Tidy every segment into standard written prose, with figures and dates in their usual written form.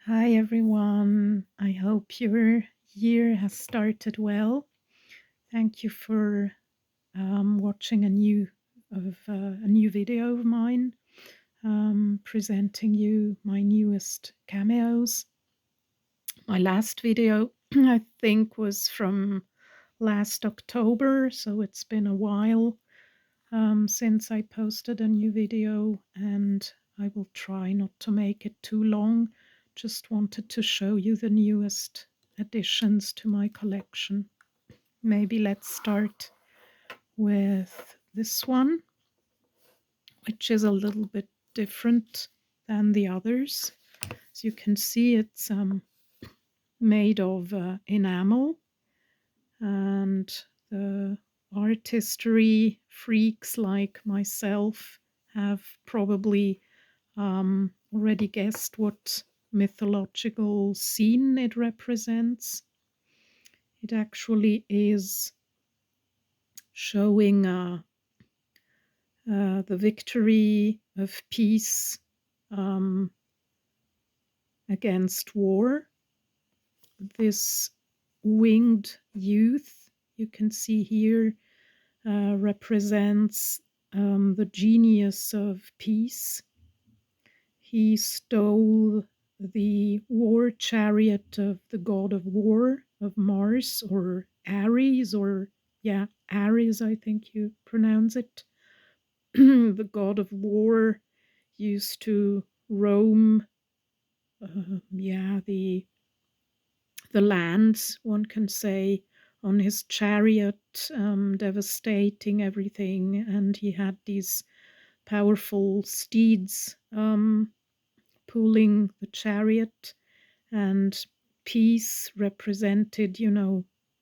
Hi everyone. I hope your year has started well. Thank you for watching a new video of mine, presenting you my newest cameos. My last video, I think, was from last October, so it's been a while since I posted a new video, and I will try not to make it too long. Just wanted to show you the newest additions to my collection. Maybe let's start with this one, which is a little bit different than the others. As you can see, it's made of enamel, and the artistry freaks like myself have probably already guessed what mythological scene it represents. It actually is showing the victory of peace against war. This winged youth, you can see here, represents the genius of peace. He stole the war chariot of the god of war, of Mars, or Ares, Ares, I think you pronounce it. The god of war used to roam, the lands, one can say, on his chariot, devastating everything. And he had these powerful steeds pulling the chariot, and peace represented,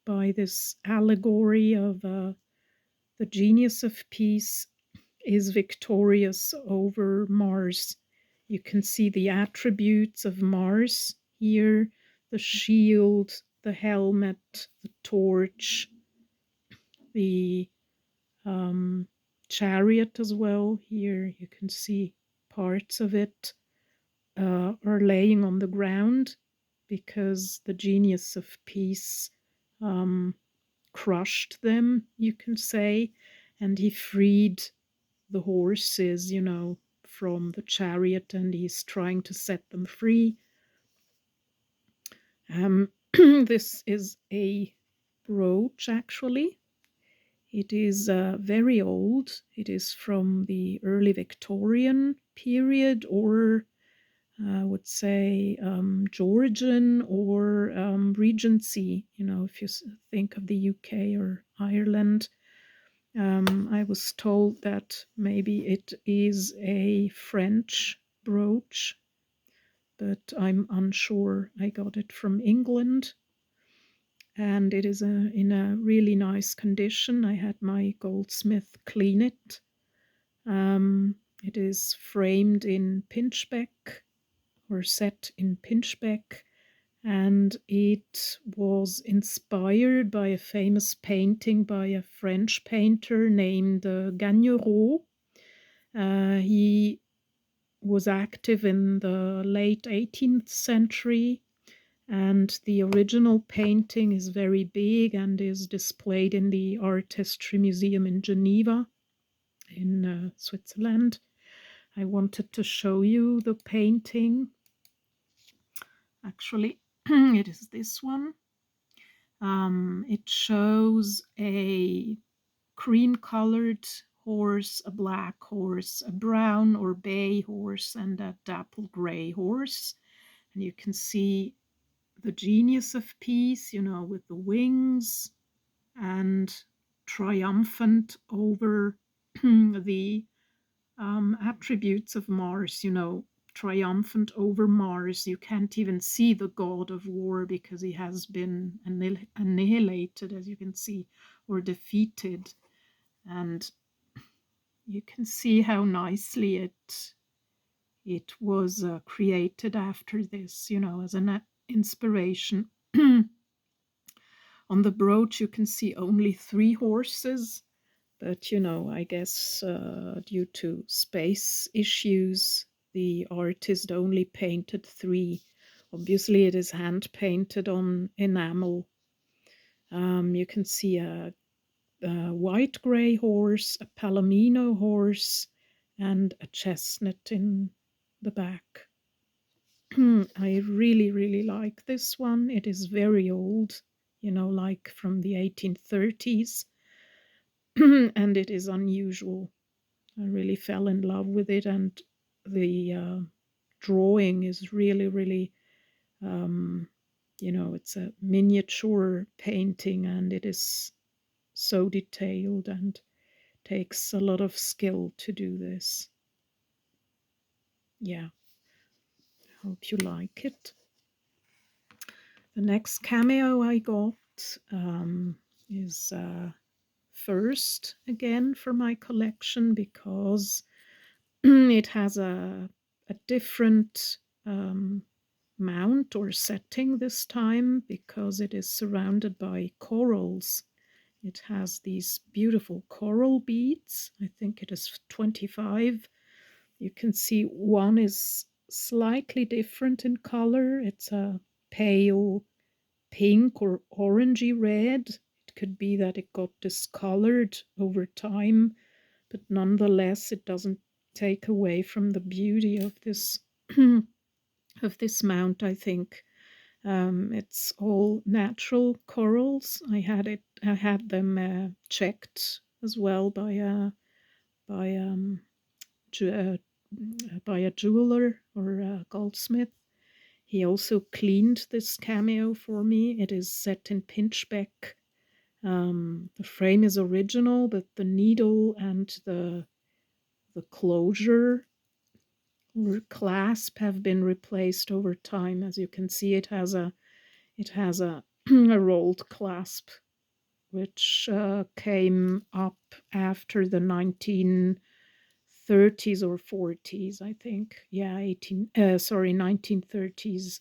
by this allegory of the genius of peace is victorious over Mars. You can see the attributes of Mars here, the shield, the helmet, the torch, the chariot as well. Here you can see parts of it are laying on the ground because the genius of peace crushed them, you can say, and he freed the horses, from the chariot, and he's trying to set them free. This is a brooch, actually. It is very old. It is from the early Victorian period, or I would say Georgian or Regency, if you think of the UK or Ireland. I was told that maybe it is a French brooch, but I'm unsure. I got it from England, and it is in a really nice condition. I had my goldsmith clean it. It is framed in pinchbeck, or set in pinchbeck, and it was inspired by a famous painting by a French painter named Gagnereau. He was active in the late 18th century, and the original painting is very big and is displayed in the Artistry Museum in Geneva, in Switzerland. I wanted to show you the painting. Actually, it is this one. It shows a cream-colored horse, a black horse, a brown or bay horse, and a dapple gray horse. And you can see the genius of peace, with the wings, and triumphant over the attributes of Mars, triumphant over Mars. You can't even see the god of war because he has been annihilated, as you can see, or defeated. And you can see how nicely it was created after this, as an inspiration. On the brooch, you can see only 3 horses, but, I guess due to space issues, the artist only painted 3 Obviously, it is hand painted on enamel. You can see a white grey horse, a palomino horse, and a chestnut in the back. I really, really like this one. It is very old, like from the 1830s, and it is unusual. I really fell in love with it, and the drawing is really, really, it's a miniature painting, and it is so detailed and takes a lot of skill to do this. Yeah, hope you like it. The next cameo I got is first again for my collection because it has a different mount or setting this time because it is surrounded by corals. It has these beautiful coral beads. I think it is 25. You can see one is slightly different in color. It's a pale pink or orangey red. It could be that it got discolored over time, but nonetheless it doesn't take away from the beauty of this of this mount, I think. It's all natural corals. I had them checked as well by a by ju- uh, by a jeweler or a goldsmith. He also cleaned this cameo for me. It is set in pinchbeck. The frame is original, but the needle and the closure or clasp have been replaced over time. As you can see, it has a a rolled clasp, which came up after the 1930s or 40s, I think. Yeah, 1930s.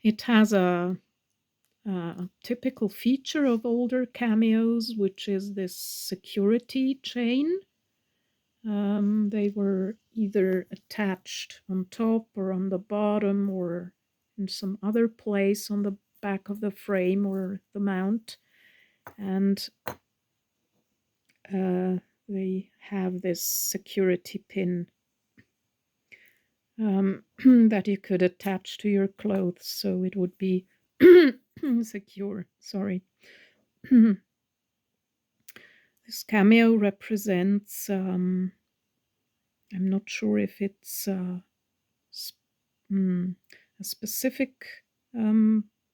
It has a typical feature of older cameos, which is this security chain. They were either attached on top or on the bottom or in some other place on the back of the frame or the mount. And they have this security pin that you could attach to your clothes so it would be secure. Sorry. This cameo represents, I'm not sure if it's a specific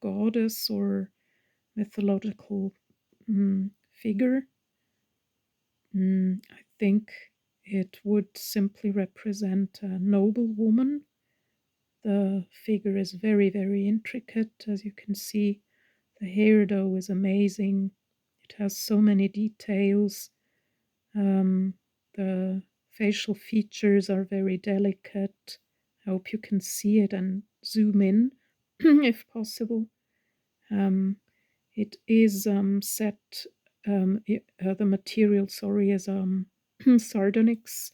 goddess or mythological figure. I think it would simply represent a noble woman. The figure is very, very intricate, as you can see. The hair, though, is amazing. It has so many details. The facial features are very delicate. I hope you can see it and zoom in if possible. It is set, the material, sorry, is sardonyx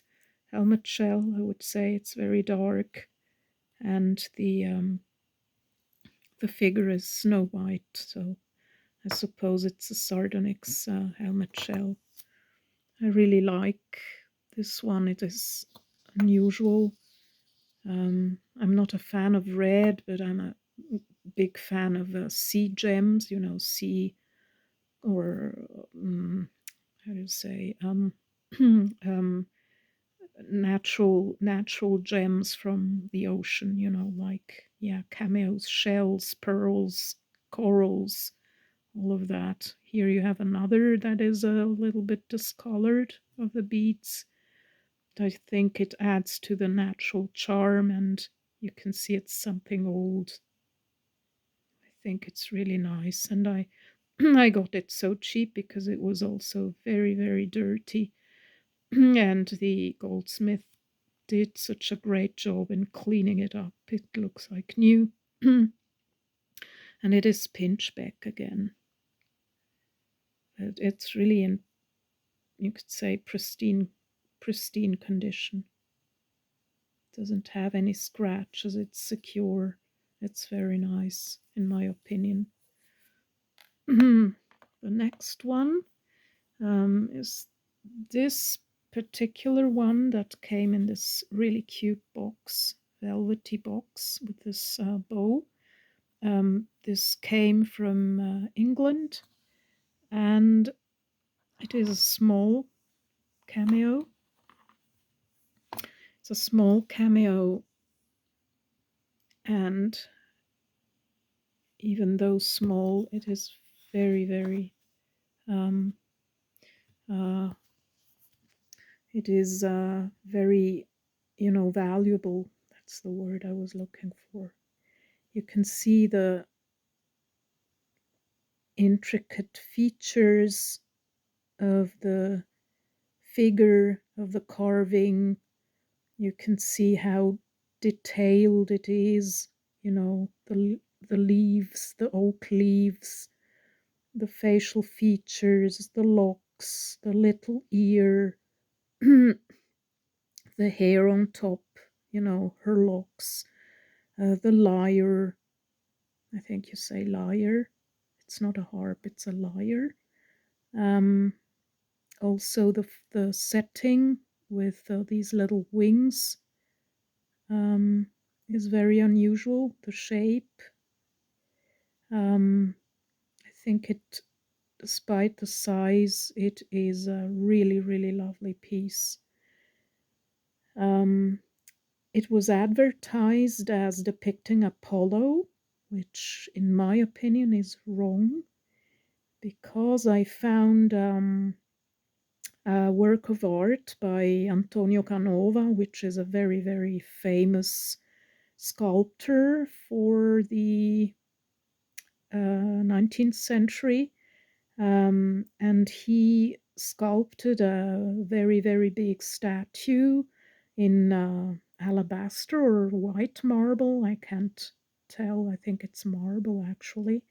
helmet shell. I would say it's very dark, and the figure is snow white, so I suppose it's a sardonyx helmet shell. I really like this one. It is unusual. I'm not a fan of red, but I'm a big fan of sea gems, sea or how do you say natural gems from the ocean, like cameos, shells, pearls, corals, all of that. Here you have another that is a little bit discolored of the beads. I think it adds to the natural charm, and you can see it's something old. I think it's really nice, and I I got it so cheap because it was also very, very dirty. And the goldsmith did such a great job in cleaning it up. It looks like new. And it is pinchbeck again. It's really in, you could say, pristine condition. Doesn't have any scratches. It's secure. It's very nice, in my opinion. The next one is this particular one that came in this really cute box, velvety box with this bow. This came from England, and it is a small cameo. It's a small cameo, and even though small, it is very, very it is very, valuable. That's the word I was looking for. You can see the intricate features of the figure, of the carving. You can see how detailed it is, the leaves, the oak leaves, the facial features, the locks, the little ear, the hair on top, her locks, the lyre. I think you say lyre. It's not a harp, it's a lyre. Also the setting with these little wings is very unusual. The shape. I think it, despite the size, it is a really, really lovely piece. It was advertised as depicting Apollo, which in my opinion is wrong, because I found a work of art by Antonio Canova, which is a very, very famous sculptor for the 19th century. And he sculpted a very, very big statue in alabaster or white marble. I can't tell. I think it's marble, actually.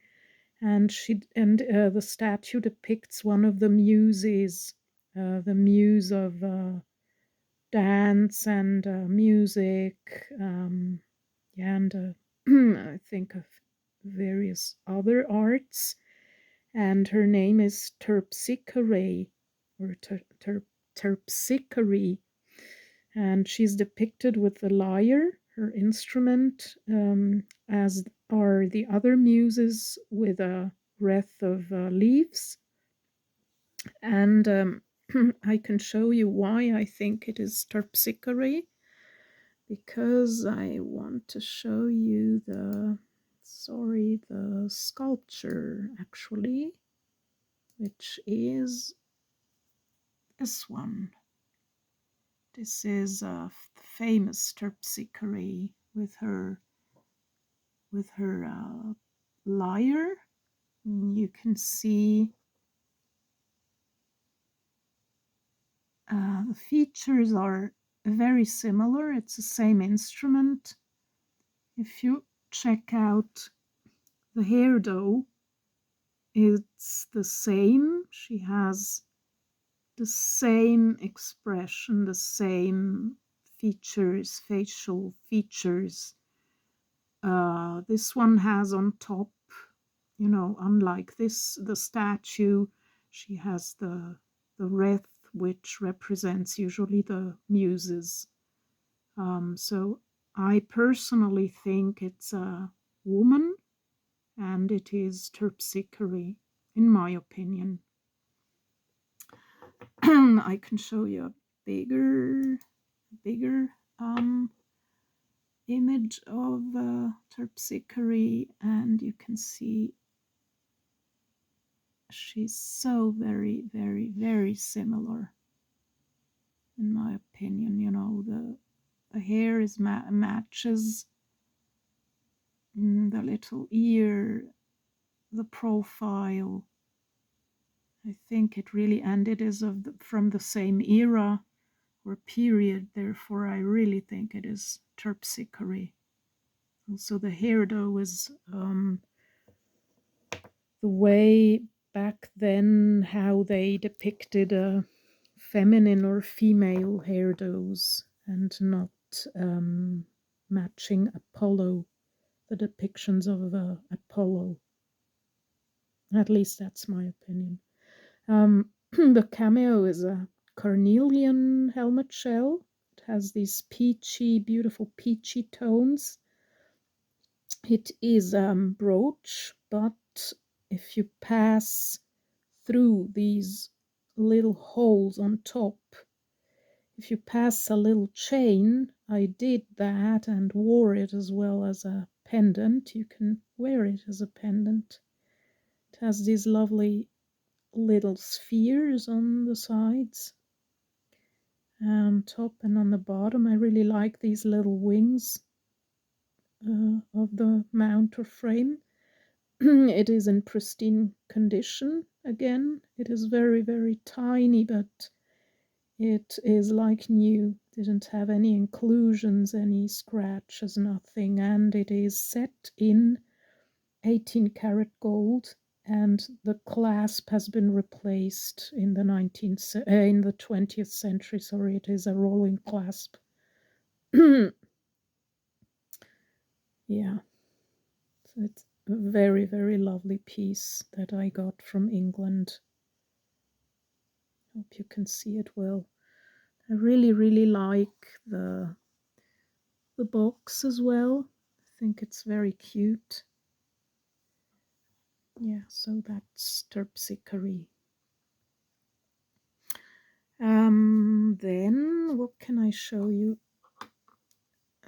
And the statue depicts one of the muses, the muse of dance and music, and I think of various other arts. And her name is Terpsichore, or Terpsichore, and she's depicted with the lyre, her instrument, as are the other muses with a wreath of leaves. And I can show you why I think it is Terpsichore, because I want to show you the sculpture, actually, which is this one. This is a famous Terpsichore with her lyre. You can see the features are very similar. It's the same instrument. If you check out the hairdo, it's the same. She has the same expression, the same features, facial features. This one has on top, unlike this, the statue, she has the wreath, which represents usually the muses. So I personally think it's a woman, and it is Terpsichore, in my opinion. I can show you a bigger image of Terpsichore, and you can see she's so very, very, very similar, in my opinion. The hair is matches, the little ear, the profile. I think it really, and it is from the same era or period, therefore I really think it is Terpsichore. Also the hairdo is the way back then how they depicted feminine or female hairdos, and not matching Apollo, the depictions of Apollo. At least that's my opinion. The cameo is a carnelian helmet shell. It has these peachy, beautiful peachy tones. It is brooch, but if you pass through these little holes on top, if you pass a little chain, I did that and wore it as well as a pendant. You can wear it as a pendant. It has these lovely little spheres on the sides, on top and on the bottom. I really like these little wings of the mount or frame. It is in pristine condition again. It is very, very tiny, but it is like new. Didn't have any inclusions, any scratches, nothing. And it is set in 18 karat gold, and the clasp has been replaced in the 20th century. Sorry, it is a rolling clasp. Yeah, so it's a very, very lovely piece that I got from England. Hope you can see it well. I really, really like the box as well. I think it's very cute. Yeah, so that's Terpsichore. Then what can I show you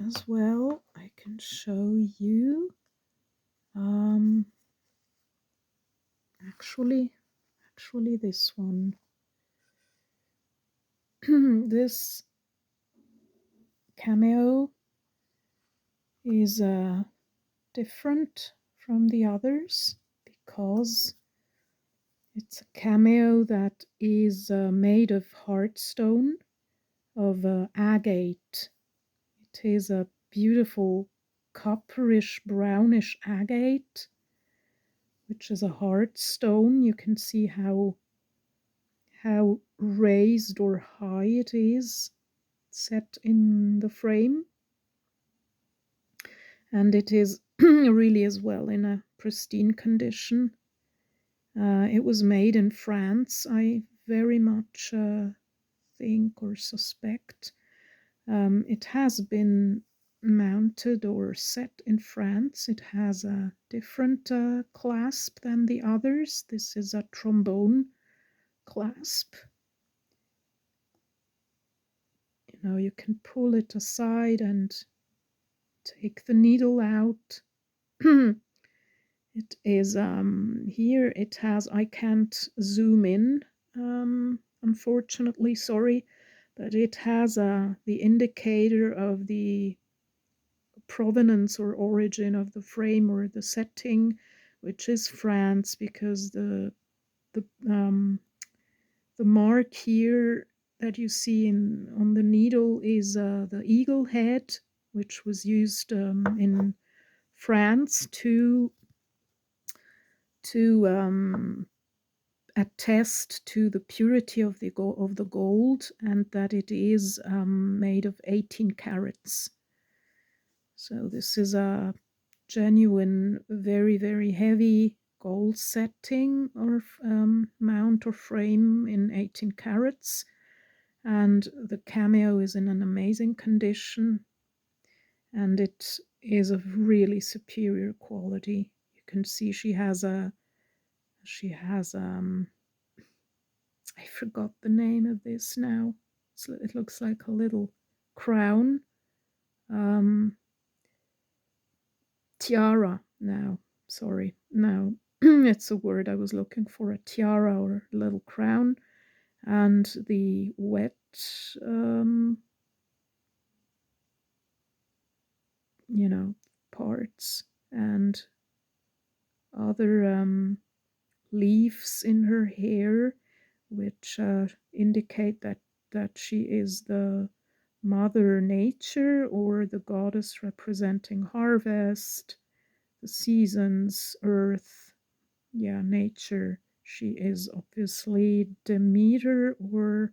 as well? I can show you actually this one. This cameo is different from the others because it's a cameo that is made of heartstone, of agate. It is a beautiful copperish brownish agate, which is a hard stone. You can see how raised or high it is set in the frame, and it is really as well in a pristine condition. It was made in France, I very much think or suspect. It has been mounted or set in France. It has a different clasp than the others. This is a trombone clasp. You know, you can pull it aside and take the needle out. It is here it has, I can't zoom in, unfortunately, sorry, but it has the indicator of the provenance or origin of the frame or the setting, which is France, because the mark here that you see on the needle is the eagle head, which was used in France to attest to the purity of the gold, and that it is made of 18 carats. So this is a genuine, very, very heavy gold setting or mount or frame in 18 carats, and the cameo is in an amazing condition, and it is of really superior quality. You can see she has I forgot the name of this now. It looks like a little crown. Tiara now. Sorry. Now, it's a word I was looking for. A tiara or a little crown. And the wet, parts and other leaves in her hair, which indicate that she is the Mother Nature, or the goddess representing harvest, the seasons, earth, nature. She is obviously Demeter, or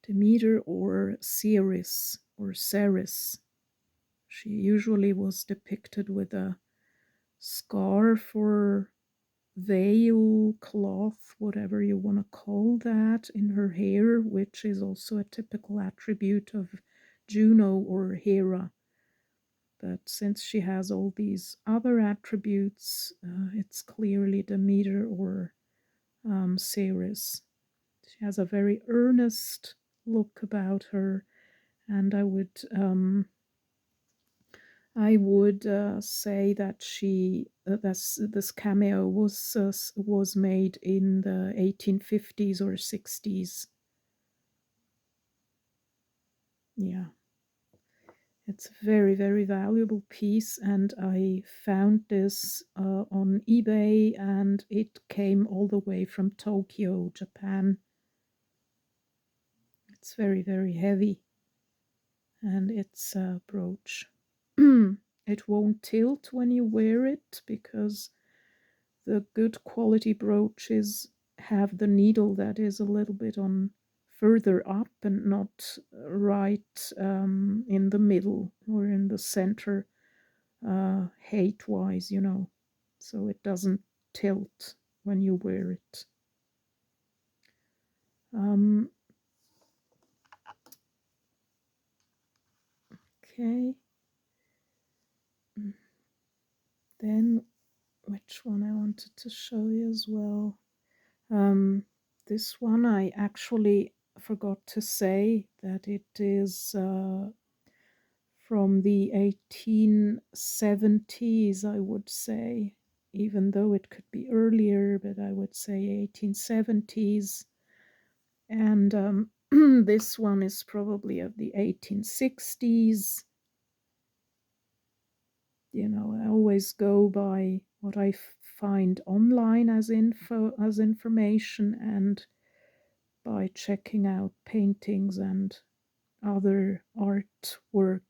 Demeter or Ceres or Ceres. She usually was depicted with a scarf or veil, cloth, whatever you want to call that, in her hair, which is also a typical attribute of Juno or Hera. But since she has all these other attributes, it's clearly Demeter or Ceres. She has a very earnest look about her, and I would say that this cameo was made in the 1850s or 60s. Yeah, it's a very, very valuable piece, and I found this on eBay, and it came all the way from Tokyo, Japan. It's very, very heavy, and it's a brooch. It won't tilt when you wear it because the good quality brooches have the needle that is a little bit on further up and not right in the middle or in the center, height-wise, so it doesn't tilt when you wear it. Okay. Then which one I wanted to show you as well. This one I actually forgot to say that it is from the 1870s, I would say, even though it could be earlier, but I would say 1870s. And this one is probably of the 1860s. I always go by what I find online as information, and by checking out paintings and other artwork,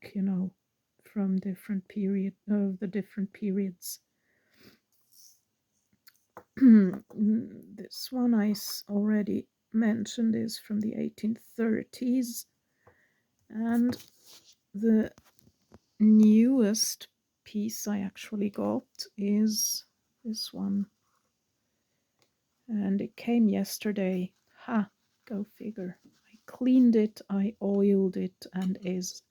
from different periods. This one I already mentioned is from the 1830s, and the newest piece I actually got is this one, and it came yesterday. Go figure. I cleaned it, I oiled it, and it's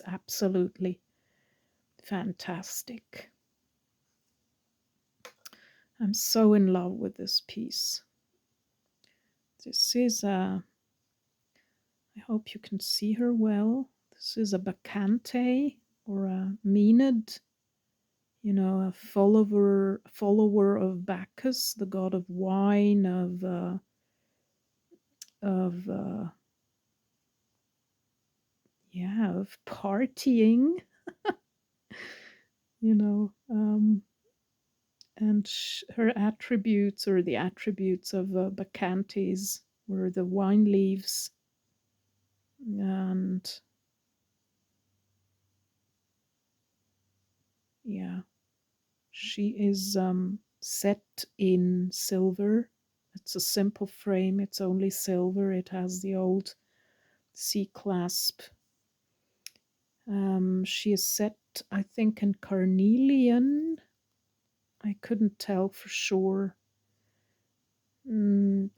absolutely fantastic. I'm so in love with this piece. This is I hope you can see her well. This is a Bacchante or a Maenad, a follower of Bacchus, the god of wine, of partying, and her attributes, or the attributes of Bacchantes, were the wine leaves, and she is set in silver. It's a simple frame, it's only silver. It has the old C clasp. She is set, I think, in carnelian. I couldn't tell for sure.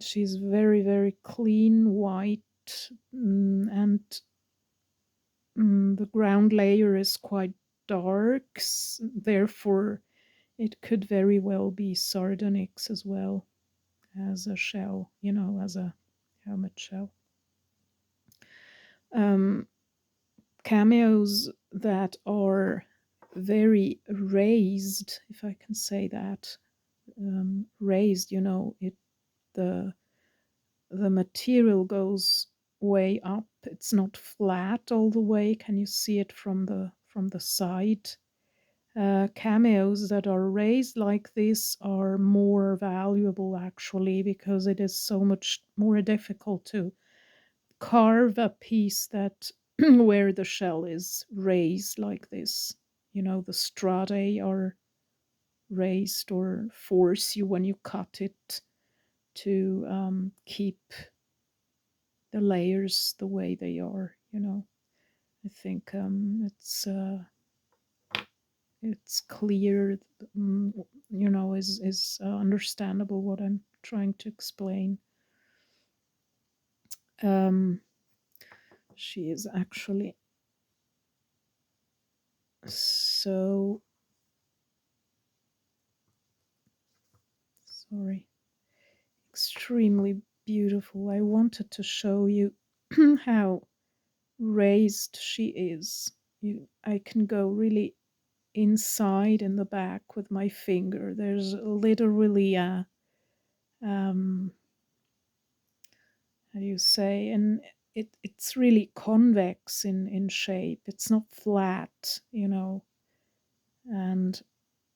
She's very, very clean white, and the ground layer is quite dark, therefore it could very well be sardonyx as well as a shell, as a helmet shell. Cameos that are very raised, if I can say that, raised, the material goes way up. It's not flat all the way. Can you see it from the side? Cameos that are raised like this are more valuable, actually, because it is so much more difficult to carve a piece that where the shell is raised like this. The stratae are raised or force you when you cut it to keep the layers the way they are, I think it's clear, is understandable what I'm trying to explain. She is actually so extremely beautiful. I wanted to show you how raised she is. I can go really inside in the back with my finger. There's literally a how do you say, and it's really convex in shape. It's not flat, and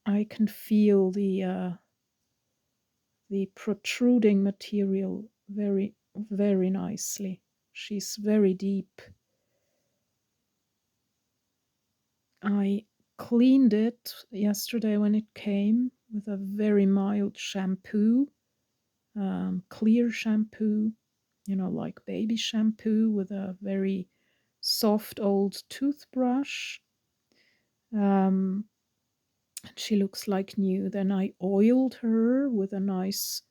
I can feel the protruding material very, very nicely. She's very deep. I cleaned it yesterday when it came with a very mild shampoo, clear shampoo, like baby shampoo, with a very soft old toothbrush. She looks like new. Then I oiled her with a nice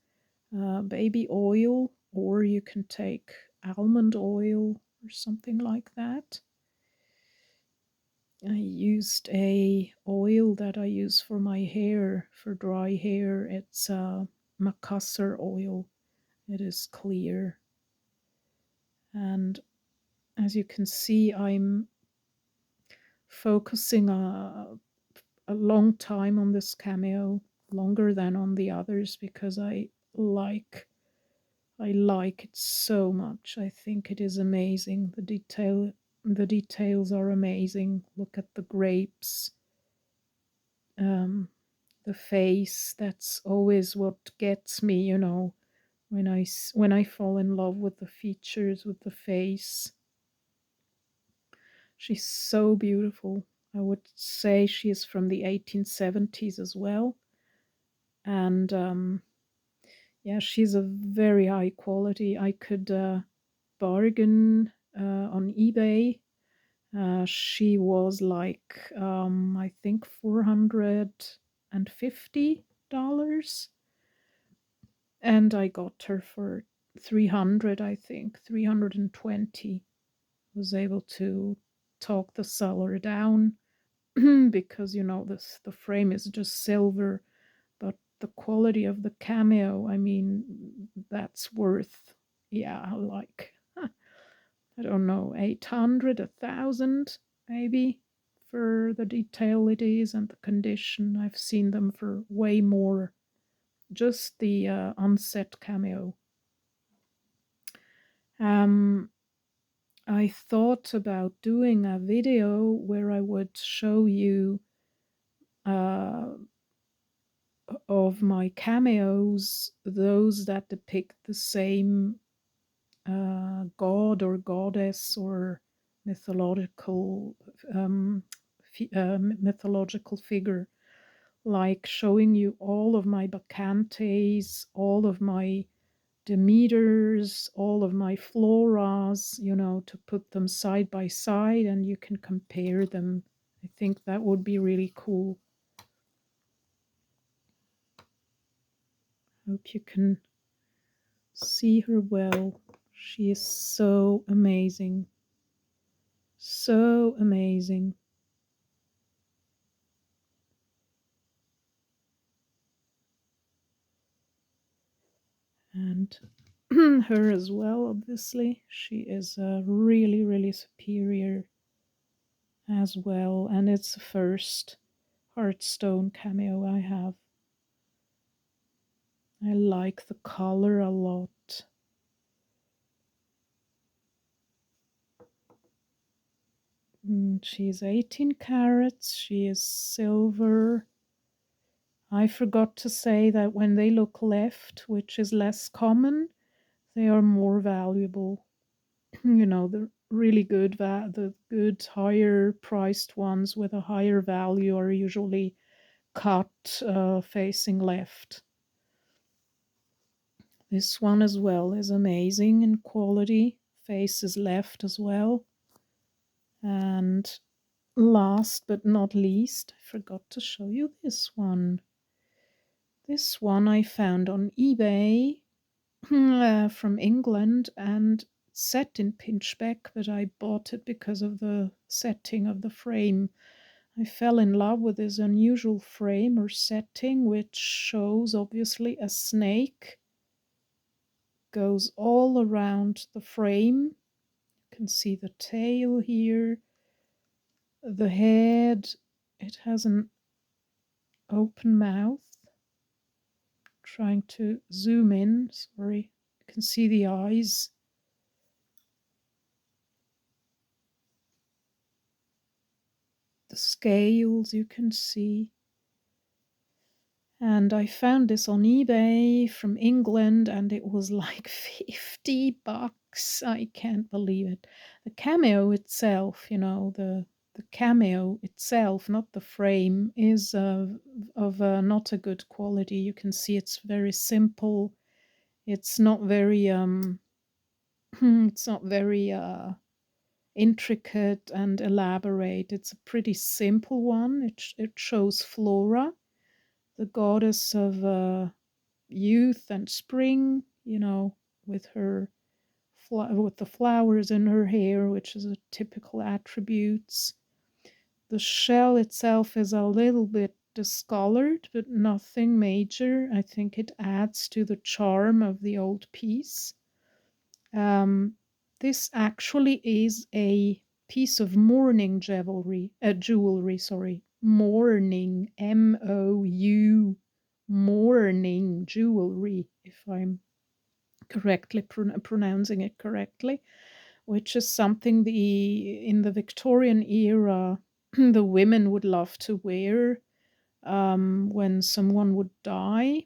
baby oil, or you can take almond oil or something like that. I used a oil that I use for my hair, for dry hair. It's Macassar oil. It is clear. And as you can see, I'm focusing a long time on this cameo, longer than on the others, because I like it so much. I think it is amazing. The details are amazing. Look at the grapes, the face. That's always what gets me, when I fall in love with the features, with the face. She's so beautiful. I would say she is from the 1870s as well. And yeah, she's a very high quality. I could bargain on eBay. She was like, I think $450. And I got her for 300, I think, 320. Was able to talk the seller down because the frame is just silver, but the quality of the cameo, I mean, that's worth, like I don't know, 800, 1,000 maybe, for the detail it is and the condition. I've seen them for way more, just the unset cameo. I thought about doing a video where I would show you of my cameos, those that depict the same god or goddess or mythological mythological figure, like showing you all of my Bacchantes, all of my Demeters, all of my floras, to put them side by side and you can compare them. I think that would be really cool. Hope you can see her well. She is so amazing. So amazing. And her as well, obviously. She is really, really superior as well. And it's the first Hearthstone cameo I have. I like the color a lot. She's 18 carats. She is silver. I forgot to say that when they look left, which is less common, they are more valuable. The really good, the good higher priced ones with a higher value are usually cut facing left. This one as well is amazing in quality, face is left as well. And last but not least, I forgot to show you this one. This one I found on eBay from England and set in pinchbeck, but I bought it because of the setting of the frame. I fell in love with this unusual frame or setting, which shows obviously a snake goes all around the frame. You can see the tail here, the head. It has an open mouth. Trying to zoom in, sorry. You can see the eyes. The scales you can see. And I found this on eBay from England and it was like $50. I can't believe it. The cameo itself, you know, the cameo itself, not the frame, is of not a good quality. You can see it's very simple. It's not very it's not very intricate and elaborate. It's a pretty simple one. It shows Flora, the goddess of youth and spring, you know, with her with the flowers in her hair, which is a typical attributes. The shell itself is a little bit discolored, but nothing major. I think it adds to the charm of the old piece. This actually is a piece of mourning jewelry, sorry, mourning, M-O-U, mourning jewelry, if I'm correctly pronouncing it correctly, which is something in the Victorian era the women would love to wear when someone would die.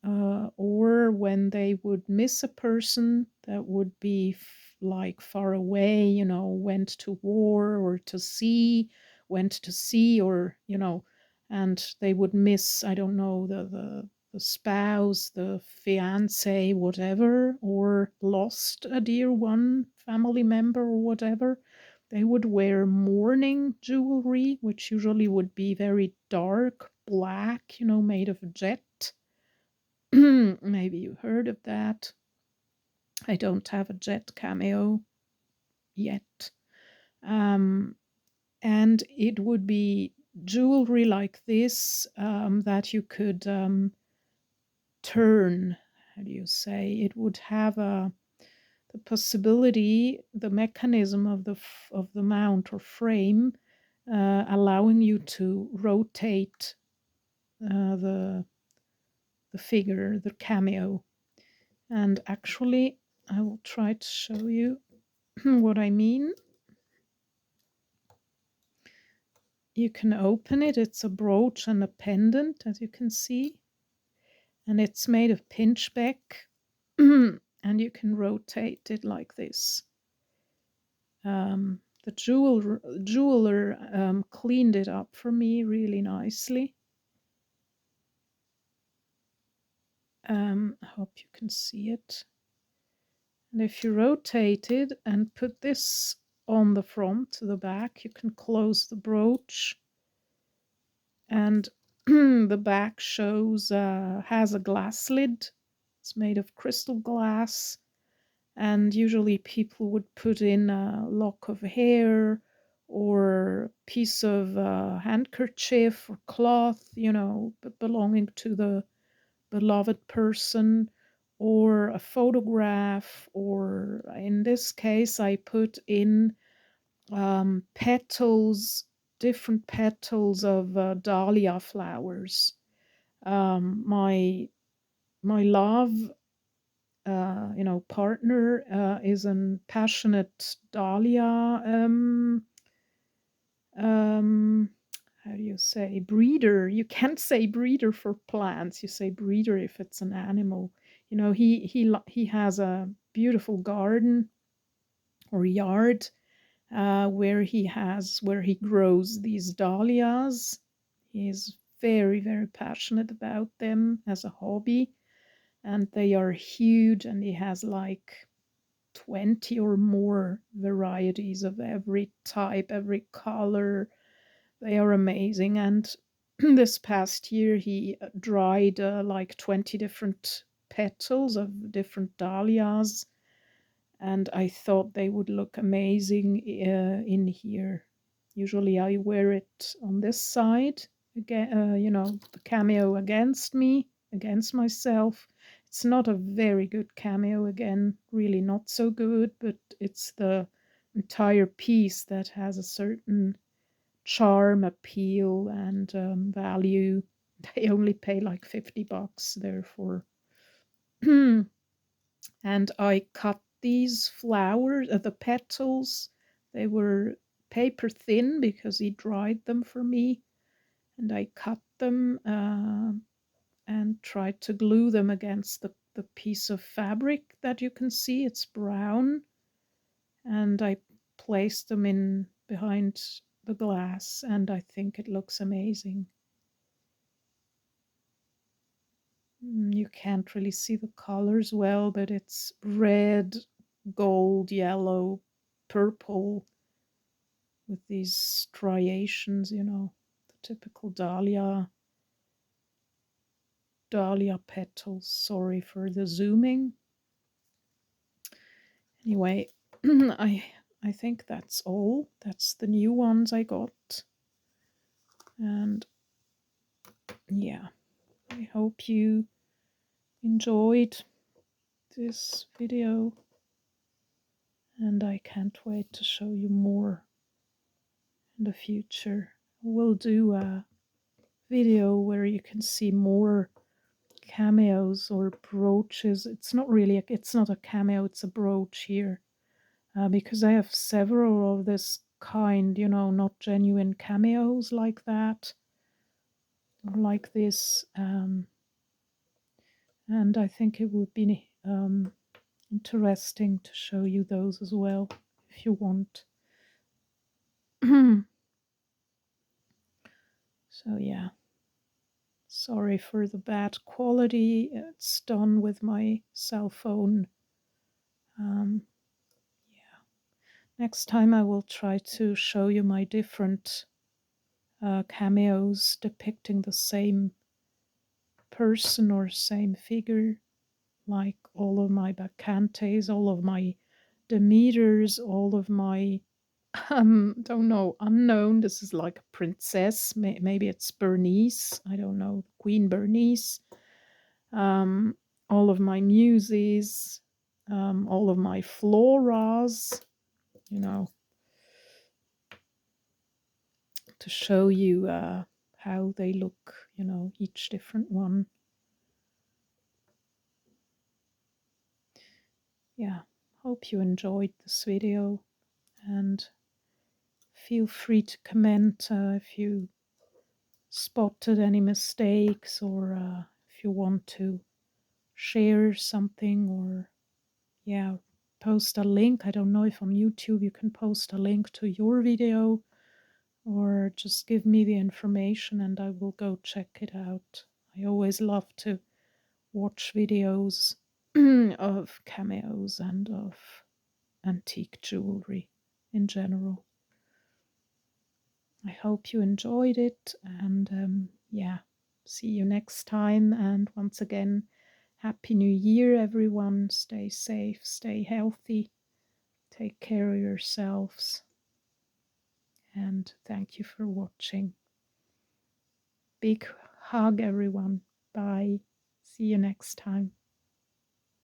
Or when they would miss a person that would be like far away, you know, went to war or to sea, went to sea, or, you know, and they would miss, I don't know, the spouse, the fiance, whatever, or lost a dear one, family member or whatever. They would wear mourning jewelry, which usually would be very dark black, you know, made of jet. Maybe you heard of that. I don't have a jet cameo yet. And it would be jewelry like this that you could turn. How do you say? It would have the possibility, the mechanism of the mount or frame, allowing you to rotate the figure, the cameo. And actually, I will try to show you what I mean. You can open it. It's a brooch and a pendant, as you can see. And it's made of pinchbeck. And you can rotate it like this. The jeweler cleaned it up for me really nicely. I hope you can see it. And if you rotate it and put this on the front to the back, you can close the brooch. And the back shows has a glass lid. It's made of crystal glass. And usually people would put in a lock of hair or a piece of handkerchief or cloth, you know, belonging to the beloved person, or a photograph, or in this case, I put in petals, different petals of dahlia flowers. My love, you know, partner is a passionate dahlia. How do you say, breeder? You can't say breeder for plants. You say breeder if it's an animal. You know, he has a beautiful garden or yard where he grows these dahlias. He's very, very passionate about them as a hobby, and they are huge. And he has like 20 or more varieties of every type, every color. They are amazing. And this past year, he dried like 20 different petals of different dahlias, and I thought they would look amazing in here. Usually I wear it on this side, again, the cameo against me, against myself. It's not a very good cameo, again, really not so good, but it's the entire piece that has a certain charm, appeal, and value. They only pay like $50, therefore. And I cut these flowers, the petals. They were paper thin because he dried them for me, and I cut them and tried to glue them against the piece of fabric that you can see. It's brown, and I placed them in behind the glass, and I think it looks amazing. You can't really see the colors well, but it's red, gold, yellow, purple with these striations, the typical dahlia petals. Sorry for the zooming. Anyway, I think that's all. That's the new ones I got. And yeah, I hope you enjoyed this video, and I can't wait to show you more in the future. We'll do a video where you can see more cameos or brooches. It's not a cameo, it's a brooch here, because I have several of this kind, not genuine cameos like that, or like this, and I think it would be interesting to show you those as well if you want. So yeah, sorry for the bad quality. It's done with my cell phone. Yeah, next time I will try to show you my different cameos depicting the same person or same figure, like all of my Bacchantes, all of my Demeters, all of my don't know, unknown. This is like a princess. Maybe it's Bernice. I don't know, Queen Bernice. All of my muses, all of my floras. To show you how they look. Each different one. Yeah, hope you enjoyed this video, and feel free to comment if you spotted any mistakes, or if you want to share something, or post a link. I don't know if on YouTube you can post a link to your video, or just give me the information and I will go check it out. I always love to watch videos of cameos and of antique jewelry in general. I hope you enjoyed it, and see you next time. And once again, Happy New Year, everyone. Stay safe, stay healthy, take care of yourselves, and thank you for watching. Big hug, everyone. Bye. See you next time.